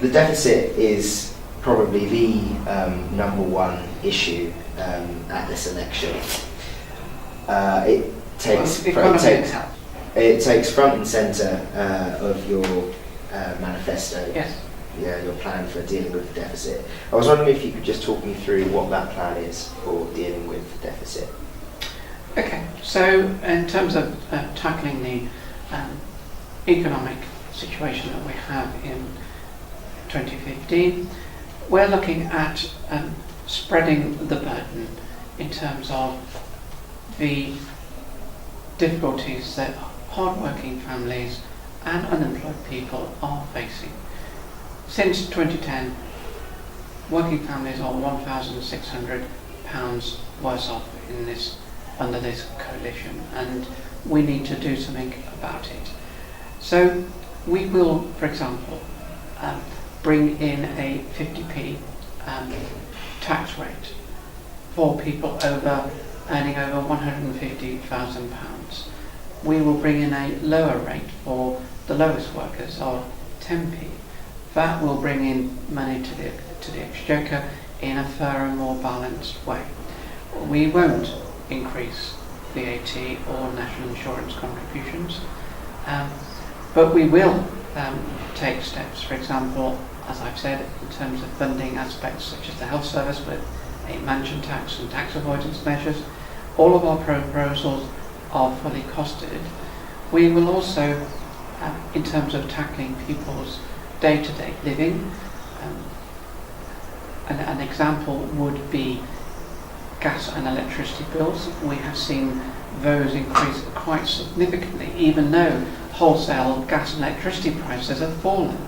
the deficit is probably the number one issue at this election. It takes front and centre of your manifesto. Yes. Yeah, your plan for dealing with the deficit. I was wondering if you could just talk me through what that plan is for dealing with the deficit. Okay, so in terms of tackling the economic situation that we have in 2015, we're looking at spreading the burden in terms of the difficulties that hard-working families and unemployed people are facing. Since 2010, working families are £1,600 worse off under this coalition, and we need to do something about it. So we will, for example, bring in a 50p tax rate for people earning over £150,000. We will bring in a lower rate for the lowest workers of 10p. That will bring in money to the Exchequer in a fairer and more balanced way. We won't increase VAT or national insurance contributions, but we will take steps, for example, as I've said, in terms of funding aspects such as the health service with a mansion tax and tax avoidance measures. All of our proposals are fully costed. We will also, in terms of tackling people's day-to-day living, an example would be gas and electricity bills. We have seen those increase quite significantly, even though wholesale gas and electricity prices have fallen,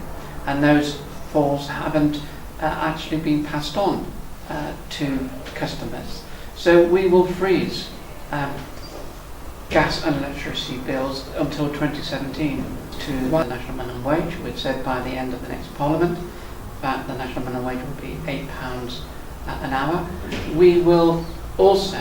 and those falls haven't actually been passed on to customers. So we will freeze gas and electricity bills until 2017 to the national minimum wage. We've said by the end of the next Parliament that the national minimum wage will be £8 an hour. We will also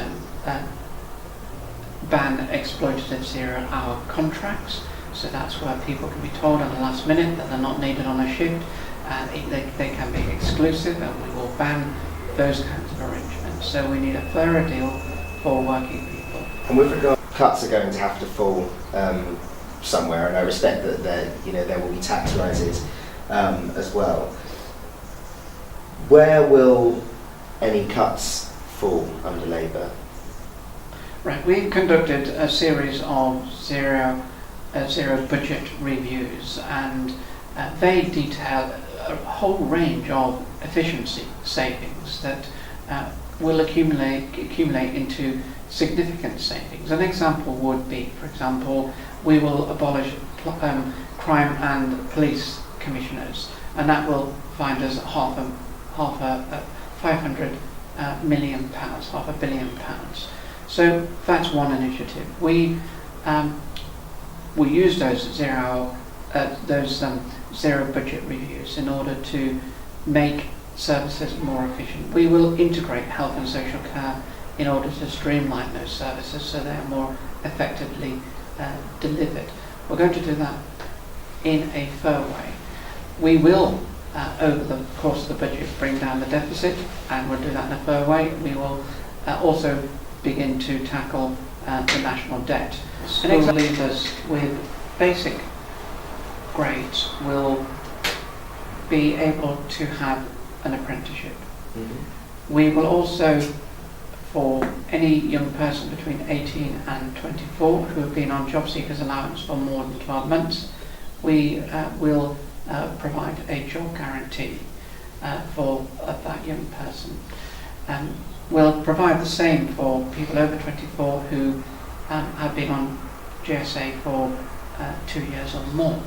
ban exploitative 0-hour contracts. So that's where people can be told at the last minute that they're not needed on a shift. They can be exclusive, and we will ban those kinds of arrangements. So we need a fairer deal for working people. And with regard, cuts are going to have to fall somewhere, and I respect that there will be tax rises as well. Where will any cuts fall under Labour? Right, we've conducted a series of zero budget reviews, and they detail a whole range of efficiency savings that will accumulate into significant savings. An example would be, for example, we will abolish crime and police commissioners, and that will find us £500 million, £500 million. So that's one initiative. We use those zero budget reviews in order to make services more efficient. We will integrate health and social care in order to streamline those services so they are more effectively delivered. We're going to do that in a fair way. We will, over the course of the budget, bring down the deficit, and we'll do that in a fair way. We will also begin to tackle the national debt. School leavers with basic grades will be able to have an apprenticeship. Mm-hmm. We will also, for any young person between 18 and 24 who have been on job seekers allowance for more than 12 months, we will provide a job guarantee for that young person. We'll provide the same for people over 24 who have been on GSA for 2 years or more.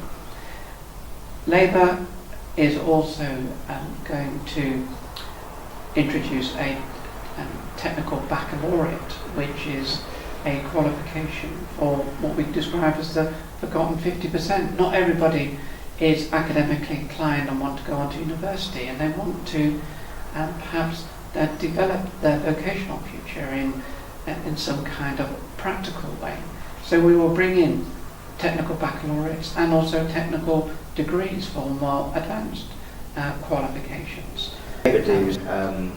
Labour is also going to introduce a technical baccalaureate, which is a qualification for what we describe as the forgotten 50%. Not everybody is academically inclined and want to go on to university, and they want to perhaps develop their vocational future in some kind of practical way. So we will bring in technical baccalaureates and also technical degrees for more advanced qualifications. Labour do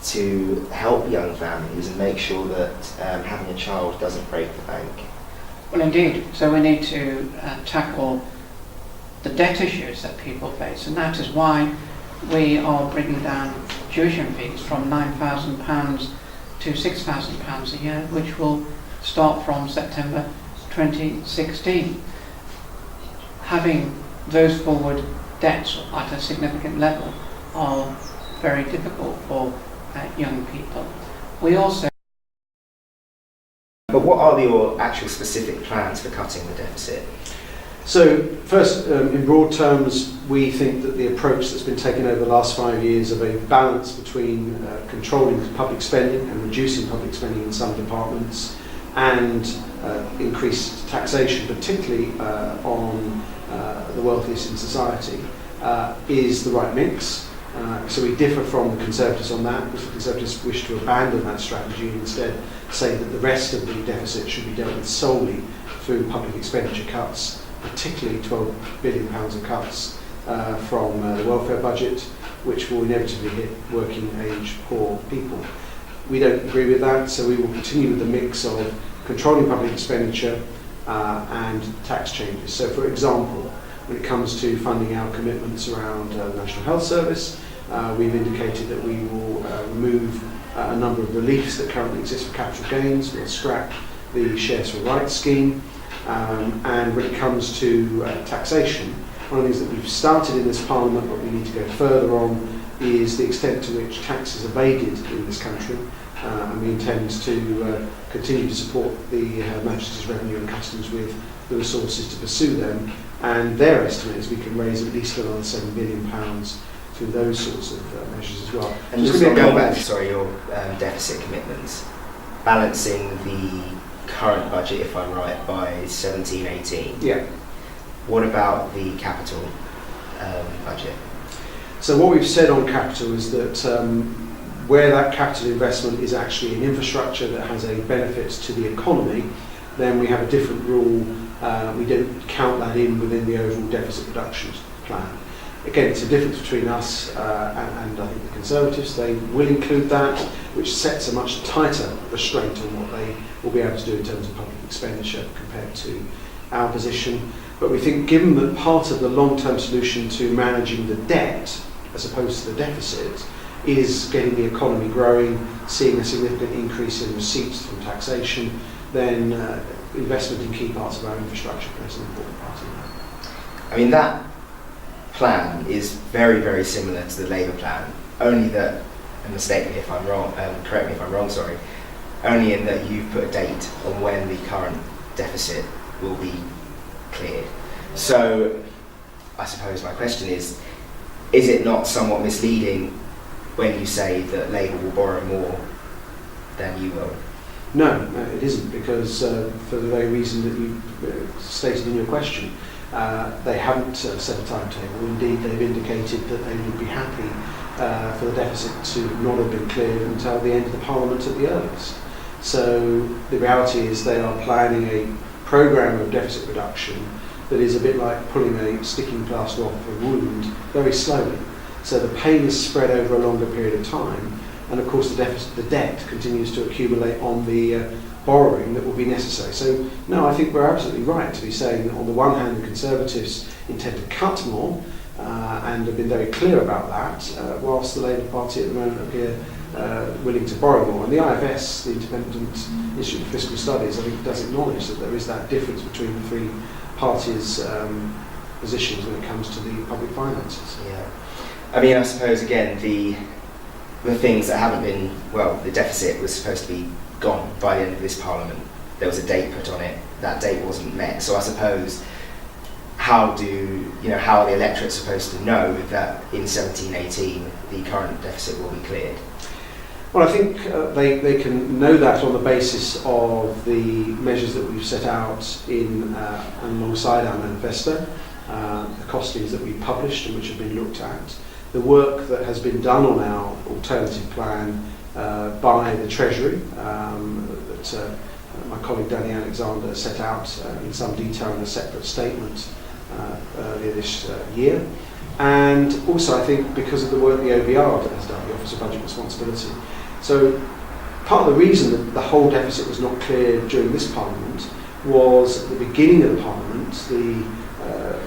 to help young families and make sure that having a child doesn't break the bank? Well, indeed. So we need to tackle the debt issues that people face, and that is why we are bringing down tuition fees from £9,000 to £6,000 a year, which will start from September 2016. Having those forward debts at a significant level are very difficult for young people. We also... But what are your actual specific plans for cutting the deficit? So first, in broad terms, we think that the approach that's been taken over the last 5 years of a balance between controlling public spending and reducing public spending in some departments and increased taxation, particularly on the wealthiest in society, is the right mix. So we differ from the Conservatives on that, because the Conservatives wish to abandon that strategy and instead say that the rest of the deficit should be dealt with solely through public expenditure cuts, particularly £12 billion of cuts from the welfare budget, which will inevitably hit working age poor people. We don't agree with that, so we will continue with the mix of controlling public expenditure and tax changes. So for example, when it comes to funding our commitments around the National Health Service, we've indicated that we will remove a number of reliefs that currently exist for capital gains. We'll scrap the Shares for Rights scheme. And when it comes to taxation, one of the things that we've started in this Parliament but we need to go further on is the extent to which tax is evaded in this country. And we intend to continue to support the Majesty's Revenue and Customs with the resources to pursue them. And their estimate is we can raise at least another £7 billion through those sorts of measures as well. And just going back to your deficit commitments, balancing the current budget, if I'm right, by 17-18. Yeah. What about the capital budget? So what we've said on capital is that where that capital investment is actually in infrastructure that has a benefit to the economy, then we have a different rule. We don't count that in within the overall deficit reduction plan. Again, it's a difference between us and I think the Conservatives. They will include that, which sets a much tighter restraint on what they will be able to do in terms of public expenditure compared to our position. But we think, given that part of the long-term solution to managing the debt, as opposed to the deficit, is getting the economy growing, seeing a significant increase in receipts from taxation, then investment in key parts of our infrastructure plays an important part in that. I mean, that plan is very, very similar to the Labour plan, only that, and mistake me if I'm wrong, correct me if I'm wrong, sorry, only in that you've put a date on when the current deficit will be cleared. So I suppose my question is it not somewhat misleading when you say that Labour will borrow more than you will? No, it isn't, because for the very reason that you stated in your question, they haven't set a timetable. Indeed, they've indicated that they would be happy for the deficit to not have been cleared until the end of the Parliament at the earliest. So the reality is they are planning a programme of deficit reduction that is a bit like pulling a sticking plaster off a wound very slowly. So the pain is spread over a longer period of time, and of course the debt continues to accumulate on the borrowing that will be necessary. So no, I think we're absolutely right to be saying that on the one hand the Conservatives intend to cut more and have been very clear about that, whilst the Labour Party at the moment appear willing to borrow more. And the IFS, the Independent Institute of Fiscal Studies, I think does acknowledge that there is that difference between the three parties' positions when it comes to the public finances. Yeah. I mean, I suppose again the things that haven't been, well, the deficit was supposed to be gone by the end of this Parliament. There was a date put on it. That date wasn't met. So I suppose how are the electorate supposed to know that in 17-18 the current deficit will be cleared? Well, I think they can know that on the basis of the measures that we've set out in and alongside our manifesto, the costings that we've published and which have been looked at, the work that has been done on our alternative plan by the Treasury, that my colleague Danny Alexander set out in some detail in a separate statement earlier this year, and also I think because of the work the OBR has done, the Office of Budget Responsibility. So part of the reason that the whole deficit was not clear during this Parliament was at the beginning of the Parliament, the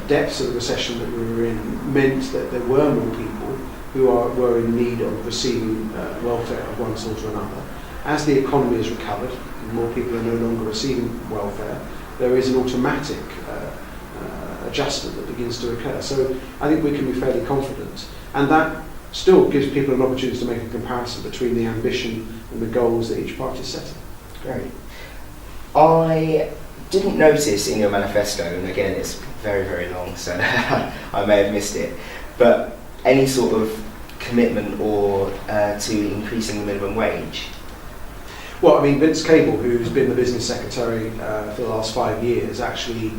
depths of the recession that we were in meant that there were more people who were in need of receiving welfare of one sort or another. As the economy has recovered, and more people are no longer receiving welfare, there is an automatic adjustment that begins to occur. So I think we can be fairly confident, and that still gives people an opportunity to make a comparison between the ambition and the goals that each party is setting. Great. I didn't notice in your manifesto, and again it's very, very long, so I may have missed it, but any sort of commitment or to increasing the minimum wage? Well, I mean, Vince Cable, who's been the business secretary for the last 5 years, actually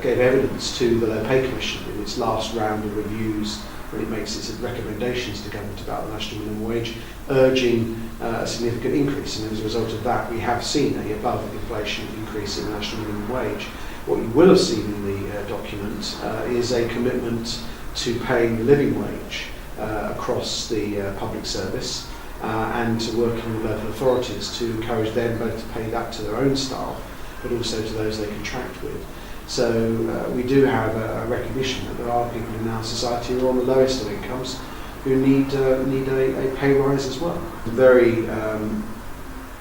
gave evidence to the Low Pay Commission in its last round of reviews when it makes its recommendations to government about the national minimum wage, urging a significant increase. And as a result of that, we have seen a above inflation increase in the national minimum wage. What you will have seen in the document is a commitment to paying the living wage across the public service and to working with local authorities to encourage them both to pay that to their own staff but also to those they contract with. So we do have a recognition that there are people in our society who are on the lowest of incomes who need a pay rise as well. Very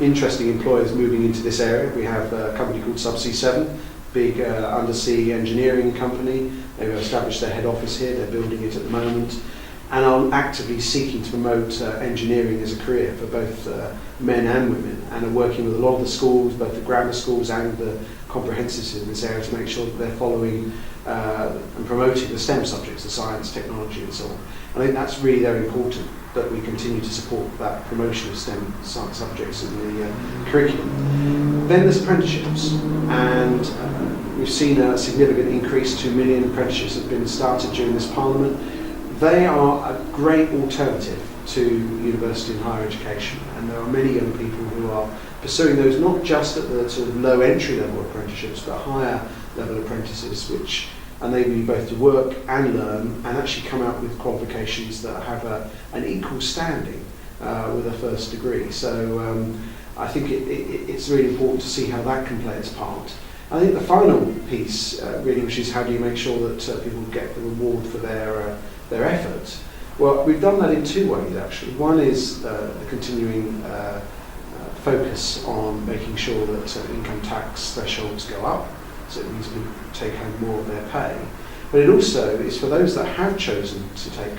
interesting employers moving into this area. We have a company called Subsea 7, big undersea engineering company. They've established their head office here, they're building it at the moment, and are actively seeking to promote engineering as a career for both men and women, and are working with a lot of the schools, both the grammar schools and the comprehensives in this area, to make sure that they're following and promoting the STEM subjects, the science, technology and so on. I think that's really very important that we continue to support that promotion of STEM science subjects in the curriculum. Then there's apprenticeships, and we've seen a significant increase. 2 million apprenticeships have been started during this Parliament. They are a great alternative to university and higher education, and there are many young people who are pursuing those, not just at the sort of low entry level apprenticeships, but higher level apprentices, which enable you both to work and learn and actually come out with qualifications that have an equal standing with a first degree. So I think it's really important to see how that can play its part. I think the final piece really, which is how do you make sure that people get the reward for their effort. Well, we've done that in 2 ways actually. One is the continuing focus on making sure that income tax thresholds go up, so it means people take home more of their pay. But it also is for those that have chosen to take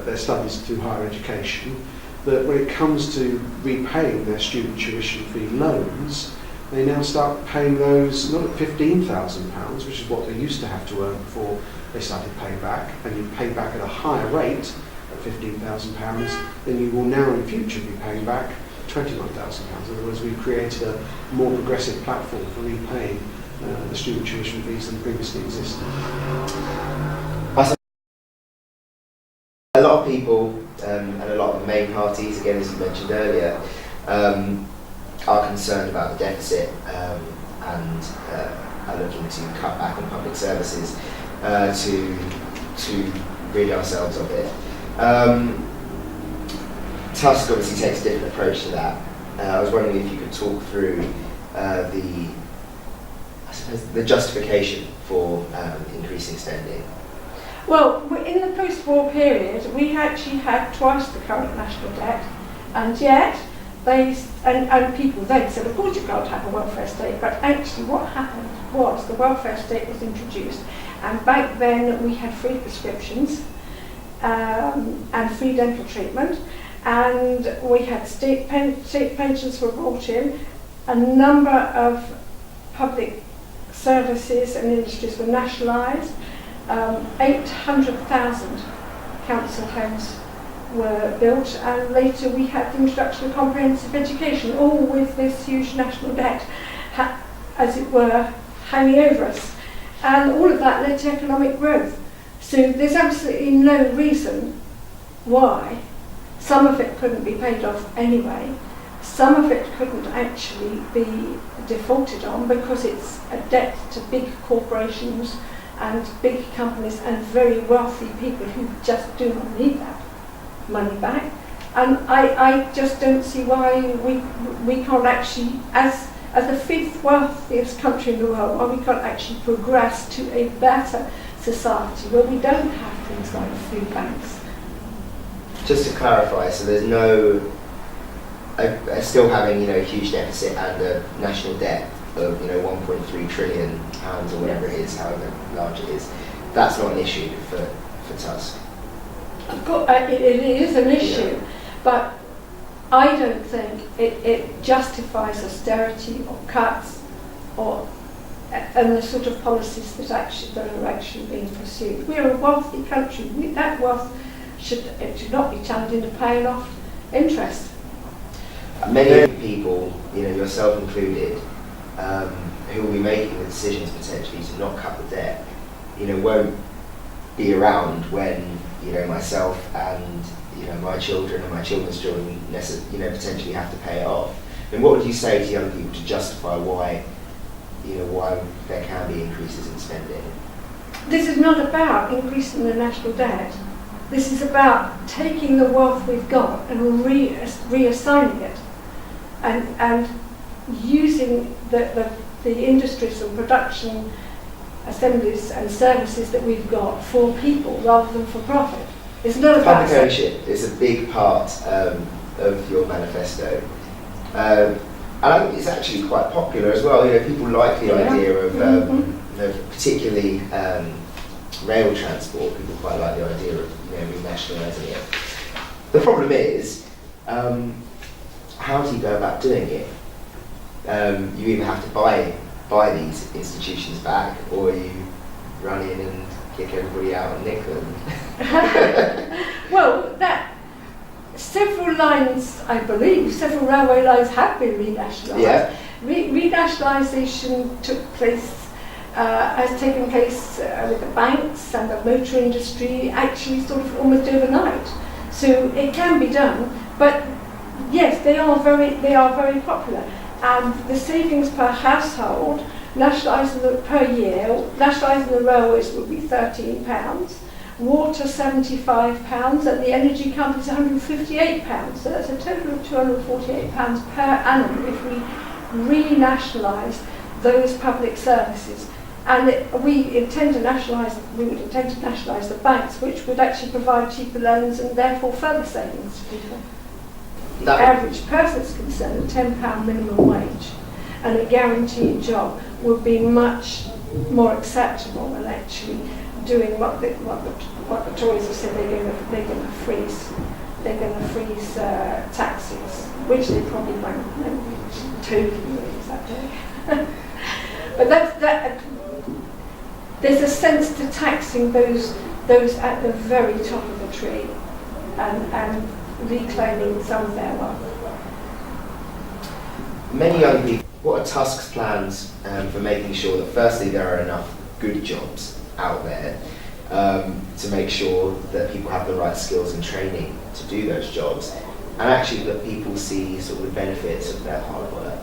their studies to higher education, that when it comes to repaying their student tuition fee loans, they now start paying those not at £15,000, which is what they used to have to earn before they started paying back, and you pay back at a higher rate at £15,000, then you will now in future be paying back £21,000. In other words, we've created a more progressive platform for repaying the student tuition fees than previously existed. A lot of people and a lot of the main parties, again as you mentioned earlier, are concerned about the deficit and are looking to cut back on public services to rid ourselves of it. TUSC obviously takes a different approach to that. I was wondering if you could talk through the justification for increasing spending. Well, in the post-war period, we actually had twice the current national debt, and yet and people then said, of course you can't have a welfare state, but actually what happened was the welfare state was introduced, and back then we had free prescriptions and free dental treatment, and we had state pensions were brought in, a number of public services and industries were nationalised, 800,000 council homes were built, and later we had the introduction of comprehensive education, all with this huge national debt, as it were, hanging over us. And all of that led to economic growth. So there's absolutely no reason why some of it couldn't be paid off anyway. Some of it couldn't actually be defaulted on because it's a debt to big corporations and big companies and very wealthy people who just do not need that money back. And I just don't see why we can't actually, as the fifth wealthiest country in the world, why we can't actually progress to a better society where we don't have things like food banks. Just to clarify, so there's no, still having a huge deficit and a national debt of 1.3 trillion pounds or whatever it is, however large it is. That's not an issue for TUSC. Of course, it is an issue, but I don't think it justifies austerity or cuts and the sort of policies that are actually being pursued. We're a wealthy country. That wealth should not be channeled into paying off interest. Many people, yourself included, who will be making the decisions potentially to not cut the debt, won't be around when myself and my children and my children's children potentially have to pay it off. And what would you say to young people to justify why there can be increases in spending? This is not about increasing the national debt. This is about taking the wealth we've got and reassigning it, and using the industries and production assemblies and services that we've got for people rather than for profit. It's not about public ownership is a big part of your manifesto, and I think it's actually quite popular as well. People like the idea of particularly rail transport. People quite like the idea of renationalising it. The problem is, how do you go about doing it? You either have to buy these institutions back, or you run in and kick everybody out and nick them. Well, several lines, I believe, several railway lines have been renationalised. Yeah. Renationalisation has taken place with the banks and the motor industry, actually sort of almost overnight. So it can be done, but yes, they are very popular. And the savings per household, nationalising per year, nationalising the railways would be £13, water £75, and the energy companies £158. So that's a total of £248 per annum if we renationalise those public services. And we would intend to nationalise the banks, which would actually provide cheaper loans and therefore further savings to people. The average person is concerned, a £10 minimum wage and a guaranteed job would be much more acceptable than actually doing what the Tories have said they're going to freeze. They're going to freeze taxes, which they probably won't totally freeze that day. But there's a sense to taxing those at the very top of the tree and reclaiming some of their wealth. Many young people, what are TUSC's plans for making sure that firstly there are enough good jobs out there to make sure that people have the right skills and training to do those jobs, and actually that people see sort of the benefits of their hard work?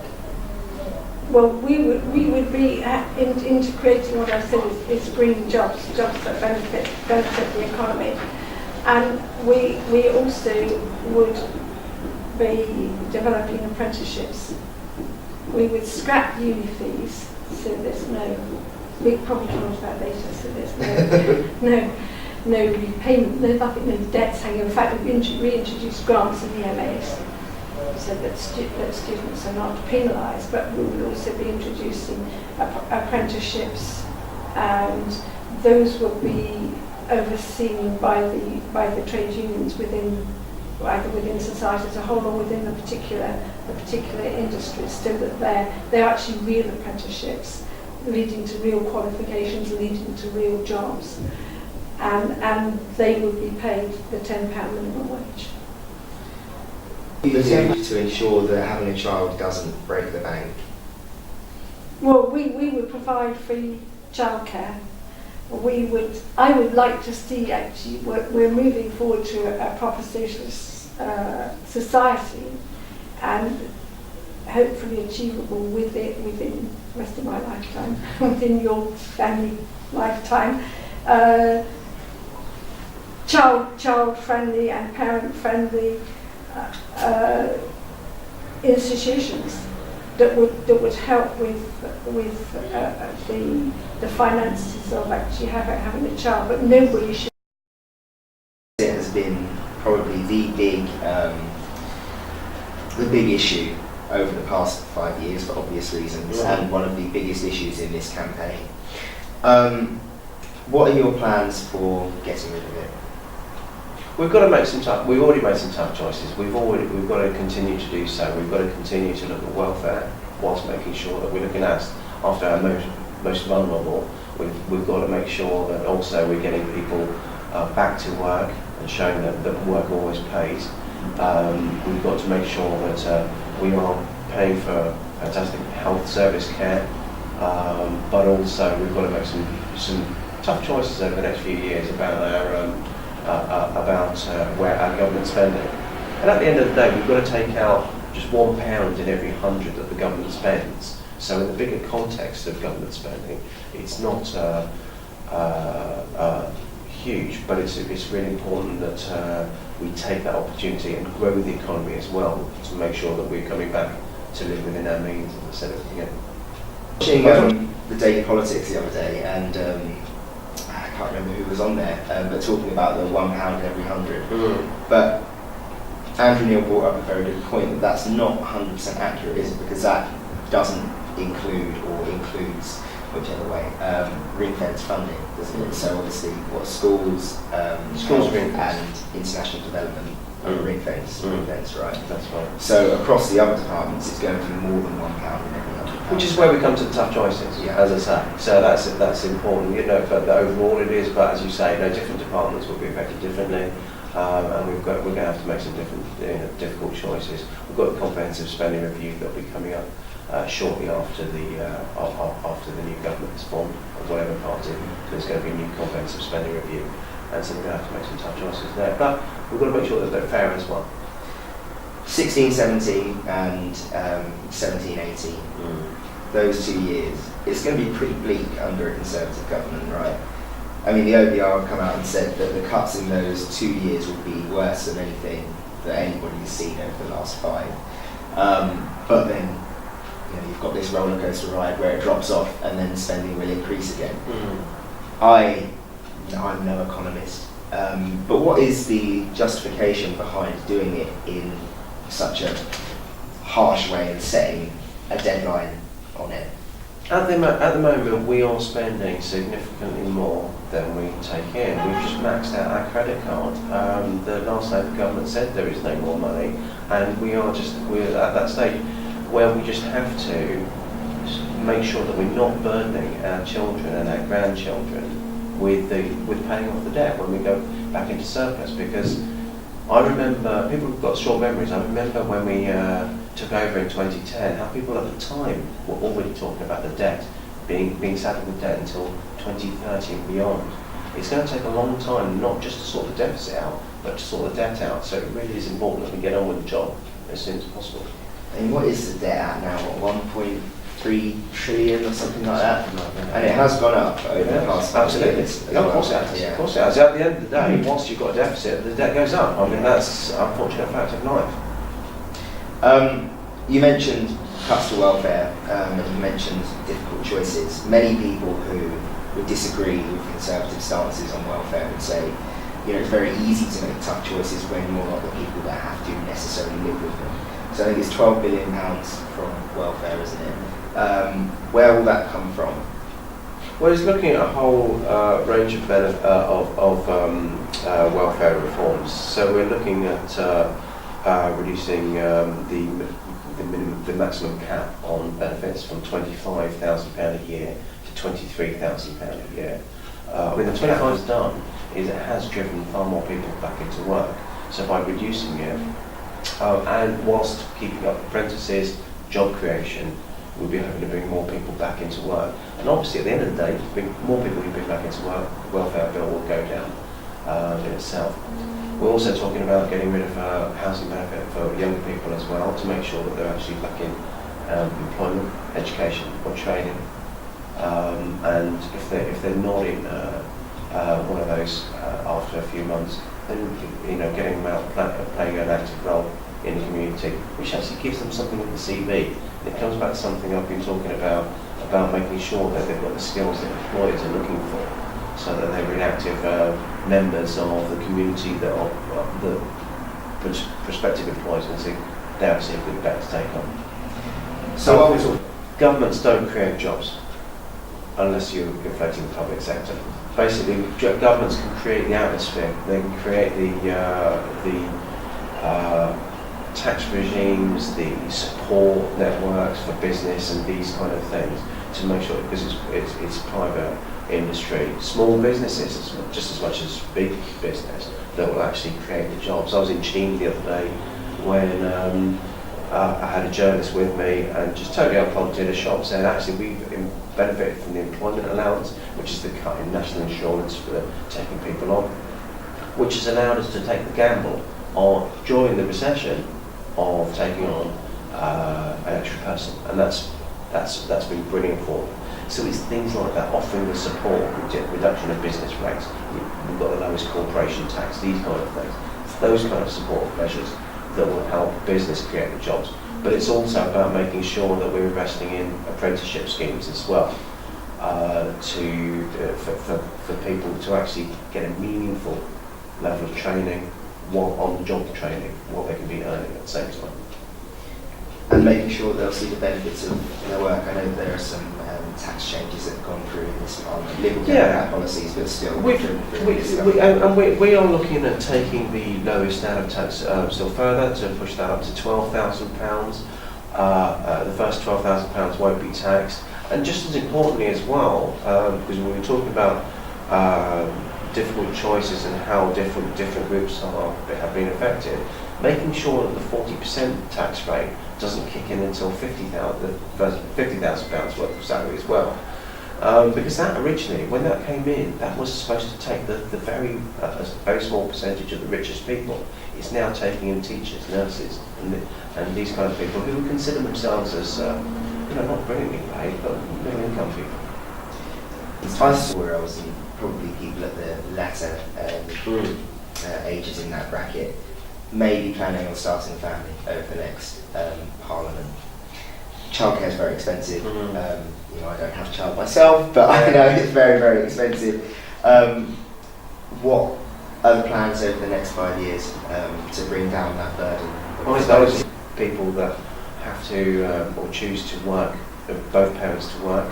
Well, we would be into creating what I said is green jobs that benefit the economy. And we also would be developing apprenticeships. We would scrap uni fees, so there's we probably talk about later, so there's no repayment, no debts hanging. In fact, we've reintroduced grants in the MAs, so that students are not penalised, but we will also be introducing apprenticeships, and those will be overseen by the trade unions either within society as a whole or within the particular industries, so that they're actually real apprenticeships leading to real qualifications, leading to real jobs, and they would be paid the £10 minimum wage. To ensure that having a child doesn't break the bank? Well, we would provide free childcare. I would like to see, actually, we're moving forward to a proper socialist society, and hopefully achievable within rest of my lifetime, within your family lifetime, child-friendly and parent-friendly institutions that would help with the finances of actually having a child, but nobody should. It has been probably the big issue over the past 5 years for obvious reasons, and one of the biggest issues in this campaign. What are your plans for getting rid of it? We've got to make some tough. We've already made some tough choices. We've got to continue to do so. We've got to continue to look at welfare whilst making sure that we're looking after our most vulnerable. We've got to make sure that also we're getting people back to work and showing that work always pays. We've got to make sure that we are paying for fantastic health service care, but also we've got to make some tough choices over the next few years about where our government spending. And at the end of the day, we've got to take out just £1 in every 100 that the government spends. So in the bigger context of government spending, it's not huge, but it's really important that we take that opportunity and grow the economy as well to make sure that we're coming back to live within our means, as I said at the beginning. Watching the Daily Politics the other day, and I can't remember who was on there, but talking about the £1 every 100. But Andrew Neil brought up a very good point that that's not 100% accurate, is it? Because that doesn't include or includes, whichever way, ring-fence funding, doesn't it? So obviously, what schools and international development are ring-fence, right? That's right. So across the other departments, it's going to be more than £1 in every 100. Which is where we come to the tough choices, as I say. So that's important, but overall it is. But as you say, different departments will be affected differently, and we're going to have to make some difficult choices. We've got a comprehensive spending review that will be coming up shortly after the new government is formed, or whatever party. So there's going to be a new comprehensive spending review, and so we're going to have to make some tough choices there. But we've got to make sure that they're fair as well. 16-17 and 17-18, those 2 years, it's going to be pretty bleak under a Conservative government, right? I mean, the OBR have come out and said that the cuts in those 2 years will be worse than anything that anybody's seen over the last 5. But then, you've got this roller coaster ride where it drops off and then spending will increase again. I'm no economist, but what is the justification behind doing it in such a harsh way and setting a deadline on it? At the moment, we are spending significantly more than we take in. We've just maxed out our credit card. The last Labour government said there is no more money, and we're at that stage where we just have to make sure that we're not burdening our children and our grandchildren with paying off the debt when we go back into surplus. Because I remember, people have got short memories, I remember when we took over in 2010, how people at the time were already talking about the debt, being saddled with debt until 2030 and beyond. It's going to take a long time, not just to sort the deficit out, but to sort the debt out. So it really is important that we get on with the job as soon as possible. And what is the debt at now? 1.3 trillion or something like that? And it has gone up over the past 5 years. Of course it has. Of course it has. At the end of the day, whilst you've got a deficit, the debt goes up. I mean, that's an unfortunate fact of life. You mentioned cuts to welfare, and you mentioned difficult choices. Many people who would disagree with Conservative stances on welfare would say, it's very easy to make tough choices when you're not the people that have to necessarily live with them. So I think it's £12 billion from welfare, isn't it? Where will that come from? Well, it's looking at a whole range of welfare reforms. So we're looking at reducing the maximum cap on benefits from £25,000 a year to £23,000 a year. I mean, the 25 has done is it has driven far more people back into work. So by reducing it, and whilst keeping up apprentices, job creation, we'll be hoping to bring more people back into work. And obviously, at the end of the day, more people who bring back into work, the welfare bill will go down in itself. We're also talking about getting rid of housing benefit for younger people as well, to make sure that they're actually back in employment, education or training. And if they're not in one of those after a few months, then getting them out playing an active role in the community, which actually gives them something in the CV. And it comes back to something I've been talking about making sure that they've got the skills that employers are looking for, so that they're active members of the community that the prospective employers can see they actually have a good bet to take on. So governments don't create jobs unless you're inflating the public sector. Basically, governments can create the atmosphere. They can create the tax regimes, the support networks for business and these kind of things to make sure, because it's private industry, small businesses just as much as big business that will actually create the jobs. I was in Cheam the other day when I had a journalist with me and just totally unprompted a shop saying actually we've benefited from the employment allowance, which is the cut in national insurance for taking people on, which has allowed us to take the gamble on during the recession of taking on an extra person, and that's been brilliant for them. So it's things like that, offering the support, reduction of business rates, we've got the lowest corporation tax, these kind of things. It's those kind of support measures that will help business create the jobs. But it's also about making sure that we're investing in apprenticeship schemes as well, for people to actually get a meaningful level of training, on-the-job training, what they can be earning at the same time. And making sure they'll see the benefits of their work. I know there are some tax changes that have gone through in this on Lib Dem policies, but still. We are looking at taking the lowest out of tax still further to push that up to £12,000. The first £12,000 won't be taxed, and just as importantly as well, because we were talking about difficult choices and how different groups have been affected, making sure that the 40% tax rate doesn't kick in until £50,000 worth of salary as well. Because that originally, when that came in, that was supposed to take the very small percentage of the richest people. It's now taking in teachers, nurses, and these kind of people who consider themselves as not brilliantly paid, but middle income people. Where I was probably people at the latter ages in that bracket may be planning on starting a family over the next Parliament. Childcare is very expensive. I don't have a child myself, but I know it's very, very expensive. What are the plans over the next 5 years to bring down that burden? Those people that have to or choose to work, both parents to work,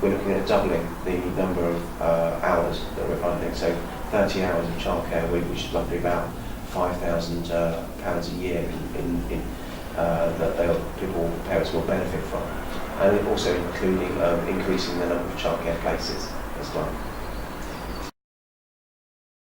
we're looking at doubling the number of hours that we're funding. So 30 hours of childcare a week, which is roughly about £5,000 a year that parents will benefit from, and also including increasing the number of childcare places as well.